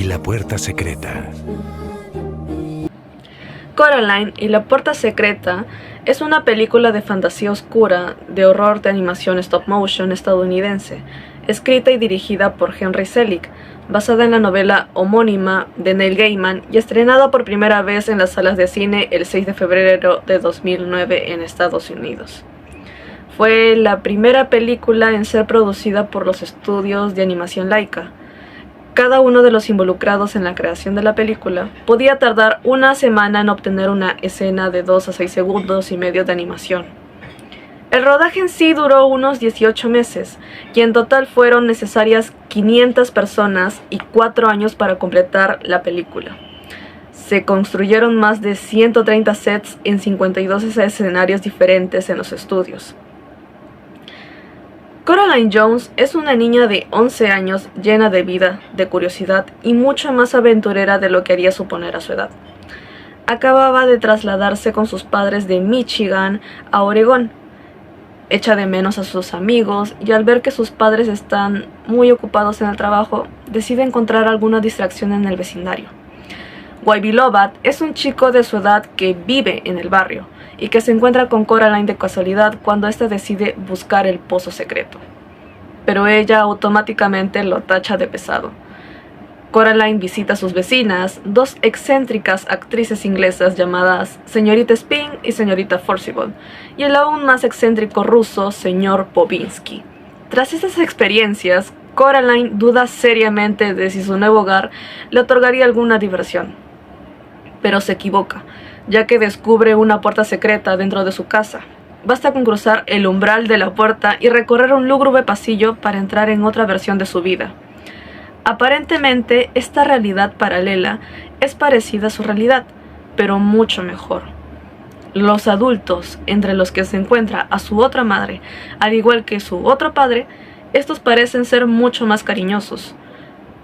la puerta secreta. Coraline y la puerta secreta es una película de fantasía oscura de horror de animación stop motion estadounidense, escrita y dirigida por Henry Selick, basada en la novela homónima de Neil Gaiman y estrenada por primera vez en las salas de cine el 6 de febrero de 2009 en Estados Unidos. Fue la primera película en ser producida por los estudios de animación Laika. Cada uno de los involucrados en la creación de la película podía tardar una semana en obtener una escena de 2 a 6 segundos y medio de animación. El rodaje en sí duró unos 18 meses, y en total fueron necesarias 500 personas y 4 años para completar la película. Se construyeron más de 130 sets en 52 escenarios diferentes en los estudios. Coraline Jones es una niña de 11 años llena de vida, de curiosidad y mucho más aventurera de lo que haría suponer a su edad. Acababa de trasladarse con sus padres de Michigan a Oregón. Echa de menos a sus amigos y al ver que sus padres están muy ocupados en el trabajo, decide encontrar alguna distracción en el vecindario. Wybie Lovatt es un chico de su edad que vive en el barrio y que se encuentra con Coraline de casualidad cuando ésta decide buscar el pozo secreto. Pero ella automáticamente lo tacha de pesado. Coraline visita a sus vecinas, dos excéntricas actrices inglesas llamadas señorita Spink y señorita Forcible, y el aún más excéntrico ruso señor Bobinsky. Tras esas experiencias, Coraline duda seriamente de si su nuevo hogar le otorgaría alguna diversión. Pero se equivoca, ya que descubre una puerta secreta dentro de su casa. Basta con cruzar el umbral de la puerta y recorrer un lúgubre pasillo para entrar en otra versión de su vida. Aparentemente, esta realidad paralela es parecida a su realidad, pero mucho mejor. Los adultos, entre los que se encuentra a su otra madre, al igual que su otro padre, estos parecen ser mucho más cariñosos.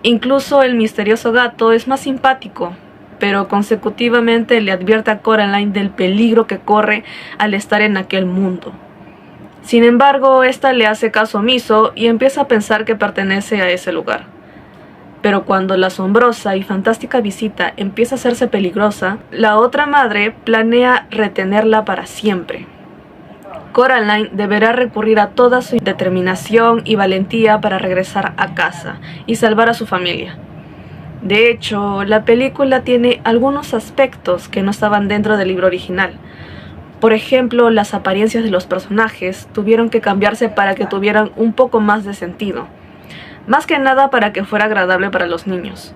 Incluso el misterioso gato es más simpático, pero consecutivamente le advierte a Coraline del peligro que corre al estar en aquel mundo. Sin embargo, esta le hace caso omiso y empieza a pensar que pertenece a ese lugar. Pero cuando la asombrosa y fantástica visita empieza a hacerse peligrosa, la otra madre planea retenerla para siempre. Coraline deberá recurrir a toda su determinación y valentía para regresar a casa y salvar a su familia. De hecho, la película tiene algunos aspectos que no estaban dentro del libro original. Por ejemplo, las apariencias de los personajes tuvieron que cambiarse para que tuvieran un poco más de sentido. Más que nada para que fuera agradable para los niños.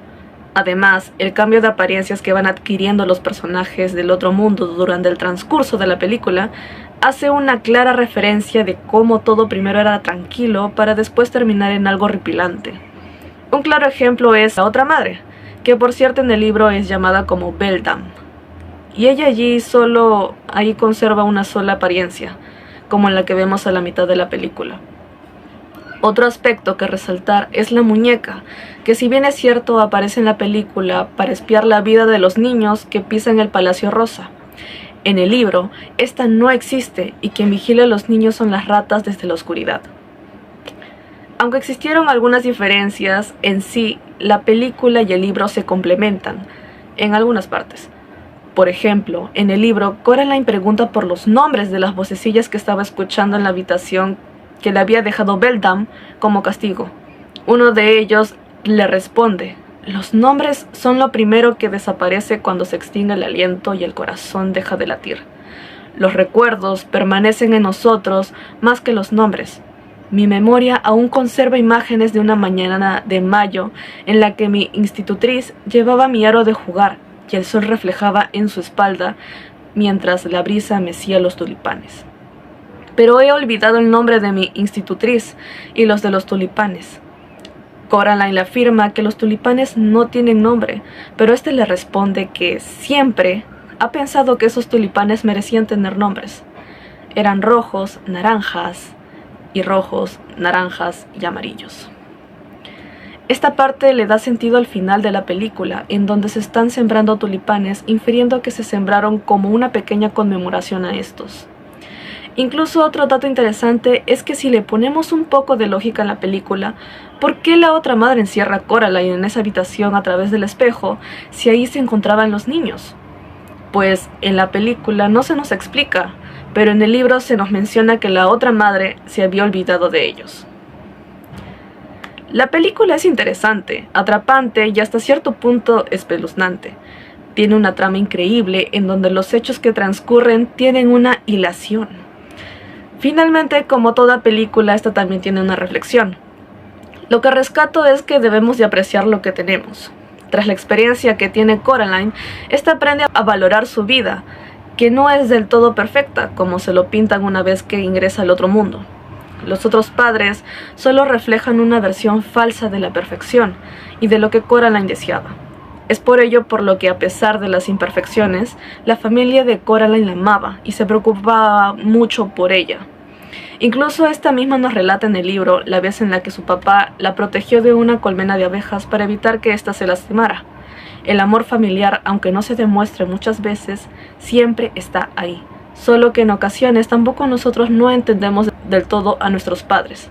Además, el cambio de apariencias que van adquiriendo los personajes del otro mundo durante el transcurso de la película hace una clara referencia de cómo todo primero era tranquilo para después terminar en algo horripilante. Un claro ejemplo es la otra madre, que por cierto en el libro es llamada como Beldam. Y ella ahí conserva una sola apariencia, como en la que vemos a la mitad de la película. Otro aspecto que resaltar es la muñeca, que si bien es cierto aparece en la película para espiar la vida de los niños que pisan el Palacio Rosa. En el libro, esta no existe y quien vigila a los niños son las ratas desde la oscuridad. Aunque existieron algunas diferencias, en sí, la película y el libro se complementan, en algunas partes. Por ejemplo, en el libro, Coraline pregunta por los nombres de las vocecillas que estaba escuchando en la habitación que le había dejado Beldam como castigo. Uno de ellos le responde: los nombres son lo primero que desaparece cuando se extingue el aliento y el corazón deja de latir. Los recuerdos permanecen en nosotros más que los nombres. Mi memoria aún conserva imágenes de una mañana de mayo en la que mi institutriz llevaba mi aro de jugar y el sol reflejaba en su espalda mientras la brisa mecía los tulipanes. Pero he olvidado el nombre de mi institutriz y los de los tulipanes. Coraline le afirma que los tulipanes no tienen nombre, pero este le responde que siempre ha pensado que esos tulipanes merecían tener nombres. Eran rojos, naranjas y amarillos. Esta parte le da sentido al final de la película, en donde se están sembrando tulipanes, infiriendo que se sembraron como una pequeña conmemoración a estos. Incluso otro dato interesante es que si le ponemos un poco de lógica en la película, ¿por qué la otra madre encierra a Coraline en esa habitación a través del espejo si ahí se encontraban los niños? Pues en la película no se nos explica, pero en el libro se nos menciona que la otra madre se había olvidado de ellos. La película es interesante, atrapante y hasta cierto punto espeluznante. Tiene una trama increíble en donde los hechos que transcurren tienen una hilación. Finalmente, como toda película, esta también tiene una reflexión. Lo que rescato es que debemos de apreciar lo que tenemos. Tras la experiencia que tiene Coraline, esta aprende a valorar su vida, que no es del todo perfecta, como se lo pintan una vez que ingresa al otro mundo. Los otros padres solo reflejan una versión falsa de la perfección y de lo que Coraline deseaba. Es por ello por lo que, a pesar de las imperfecciones, la familia de Coraline la amaba y se preocupaba mucho por ella. Incluso esta misma nos relata en el libro la vez en la que su papá la protegió de una colmena de abejas para evitar que ésta se lastimara. El amor familiar, aunque no se demuestre muchas veces, siempre está ahí. Solo que en ocasiones tampoco nosotros no entendemos del todo a nuestros padres.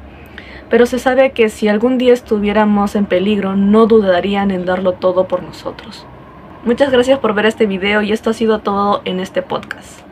Pero se sabe que si algún día estuviéramos en peligro, no dudarían en darlo todo por nosotros. Muchas gracias por ver este video y esto ha sido todo en este podcast.